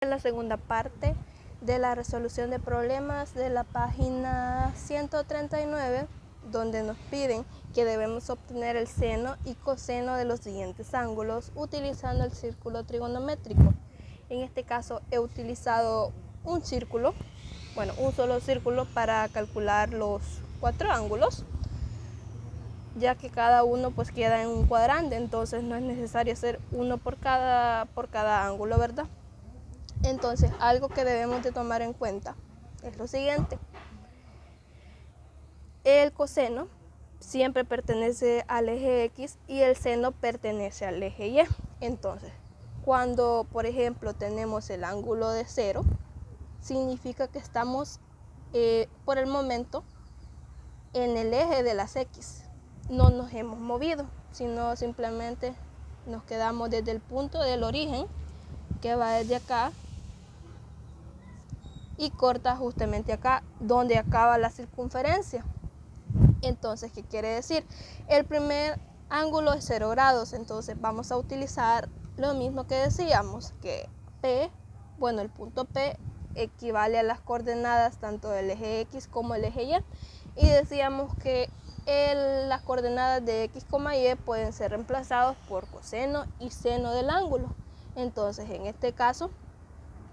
En la segunda parte de la resolución de problemas de la página 139, donde nos piden que debemos obtener el seno y coseno de los siguientes ángulos utilizando el círculo trigonométrico. En este caso he utilizado un círculo, un solo círculo para calcular los 4 ángulos, ya que cada uno pues queda en un cuadrante, entonces no es necesario hacer uno por cada ángulo, ¿verdad? Entonces, algo que debemos de tomar en cuenta es lo siguiente. El coseno siempre pertenece al eje X y el seno pertenece al eje Y. Entonces, cuando, por ejemplo, tenemos el ángulo de 0, significa que estamos, por el momento, en el eje de las X. No nos hemos movido, sino simplemente nos quedamos desde el punto del origen, que va desde acá, y corta justamente acá donde acaba la circunferencia. Entonces, ¿qué quiere decir? El primer ángulo es 0 grados, entonces vamos a utilizar lo mismo que decíamos, que P, el punto P equivale a las coordenadas tanto del eje X como el eje Y, y decíamos que las coordenadas de X, Y pueden ser reemplazados por coseno y seno del ángulo. Entonces, en este caso,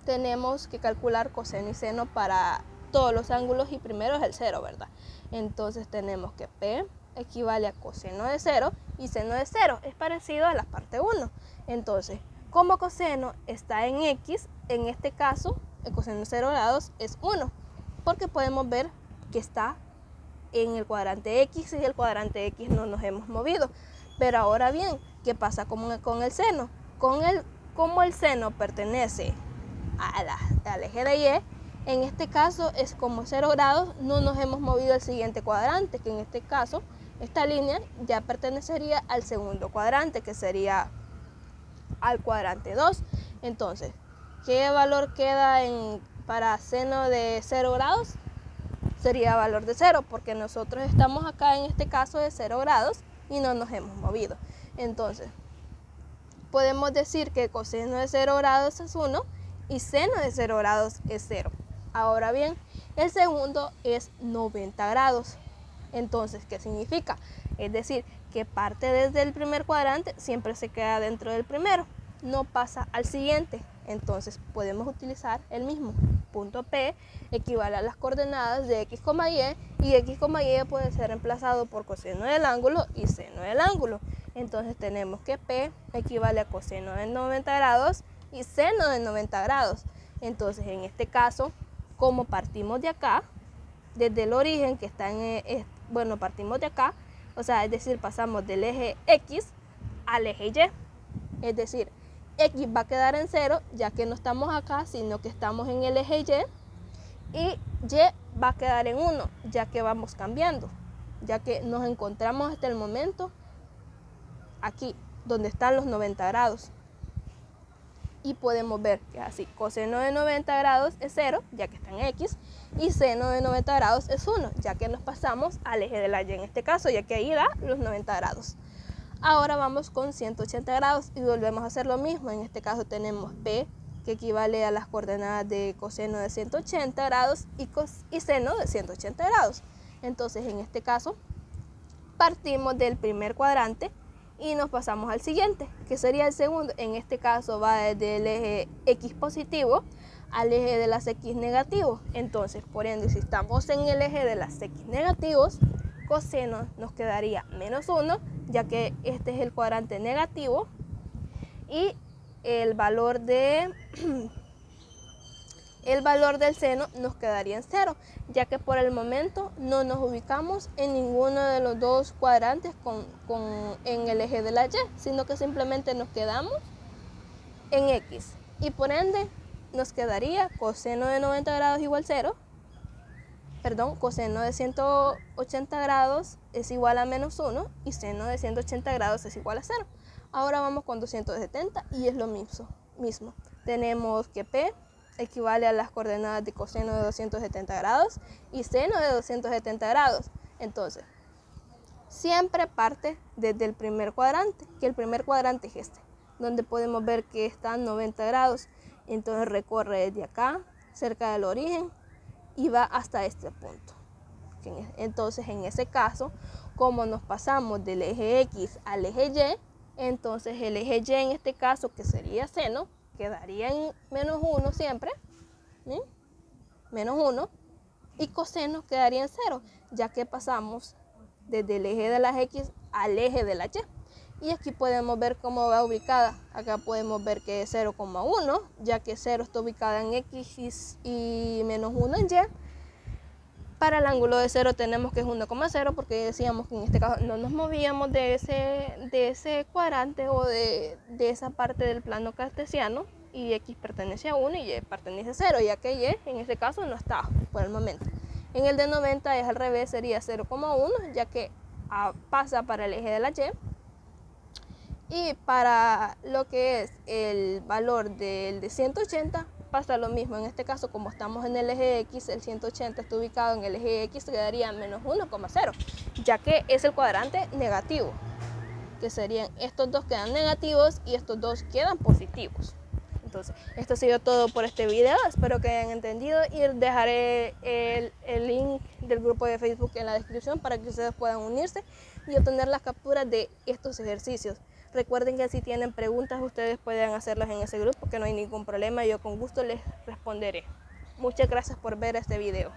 tenemos que calcular coseno y seno para todos los ángulos y primero es el 0, ¿verdad? Entonces tenemos que P equivale a coseno de 0 y seno de 0. Es parecido a la parte 1. Entonces, como coseno está en X, en este caso el coseno de 0 grados es 1, porque podemos ver que está en el cuadrante X y el cuadrante X no nos hemos movido. Pero ahora bien, ¿qué pasa con el seno? Como el seno pertenece al eje de Y, en este caso es como 0 grados, no nos hemos movido al siguiente cuadrante, que en este caso esta línea ya pertenecería al segundo cuadrante, que sería al cuadrante 2. Entonces, ¿qué valor queda para seno de 0 grados? Sería valor de 0, porque nosotros estamos acá en este caso de 0 grados y no nos hemos movido. Entonces, podemos decir que coseno de 0 grados es 1 y seno de 0 grados es 0. Ahora bien, el segundo es 90 grados. Entonces, ¿qué significa? Es decir, que parte desde el primer cuadrante siempre se queda dentro del primero, no pasa al siguiente. Entonces, podemos utilizar el mismo. Punto P equivale a las coordenadas de X, Y X, Y puede ser reemplazado por coseno del ángulo y seno del ángulo. Entonces tenemos que P equivale a coseno de 90 grados y seno de 90 grados. Entonces, en este caso, como partimos de acá, desde el origen que está partimos de acá, es decir, pasamos del eje X al eje Y. Es decir, X va a quedar en 0, ya que no estamos acá, sino que estamos en el eje Y, y Y va a quedar en 1, ya que vamos cambiando, ya que nos encontramos hasta el momento aquí, donde están los 90 grados. Y podemos ver que así, coseno de 90 grados es 0, ya que está en X, y seno de 90 grados es 1, ya que nos pasamos al eje de la Y en este caso, ya que ahí da los 90 grados. Ahora vamos con 180 grados y volvemos a hacer lo mismo. En este caso tenemos P, que equivale a las coordenadas de coseno de 180 grados y seno de 180 grados. Entonces, en este caso, partimos del primer cuadrante y nos pasamos al siguiente, que sería el segundo. En este caso va desde el eje X positivo al eje de las X negativos. Entonces, por ende, si estamos en el eje de las X negativos, coseno nos quedaría menos 1, ya que este es el cuadrante negativo, y el valor del seno nos quedaría en 0, ya que por el momento no nos ubicamos en ninguno de los dos cuadrantes en el eje de la Y, sino que simplemente nos quedamos en X. Y por ende nos quedaría coseno de 90 grados igual 0, coseno de 180 grados es igual a menos 1 y seno de 180 grados es igual a 0. Ahora vamos con 270 y es lo mismo. Tenemos que P equivale a las coordenadas de coseno de 270 grados y seno de 270 grados. Entonces, siempre parte desde el primer cuadrante, que el primer cuadrante es este, donde podemos ver que están 90 grados. Entonces recorre desde acá, cerca del origen, y va hasta este punto. Entonces en ese caso, como nos pasamos del eje X al eje Y, entonces el eje Y en este caso, que sería seno, quedaría en -1 siempre, ¿sí? -1, y coseno quedaría en 0, ya que pasamos desde el eje de las X al eje de la Y. Y aquí podemos ver cómo va ubicada. Acá podemos ver que es 0,1, ya que 0 está ubicada en X y -1 en Y. Para el ángulo de 0 tenemos que es 1,0, porque decíamos que en este caso no nos movíamos de ese cuadrante o de esa parte del plano cartesiano, y X pertenece a 1 y Y pertenece a 0, ya que Y en este caso no está por el momento. En el de 90 es al revés, sería 0,1, ya que pasa para el eje de la Y. Y para lo que es el valor del de 180 pasa lo mismo. En este caso, como estamos en el eje X, el 180 está ubicado en el eje X, quedaría -1,0, ya que es el cuadrante negativo, que serían estos dos quedan negativos y estos dos quedan positivos. Entonces, esto ha sido todo por este video, espero que hayan entendido, y dejaré el link del grupo de Facebook en la descripción para que ustedes puedan unirse y obtener las capturas de estos ejercicios. Recuerden que si tienen preguntas ustedes pueden hacerlas en ese grupo, que no hay ningún problema, yo con gusto les responderé. Muchas gracias por ver este video.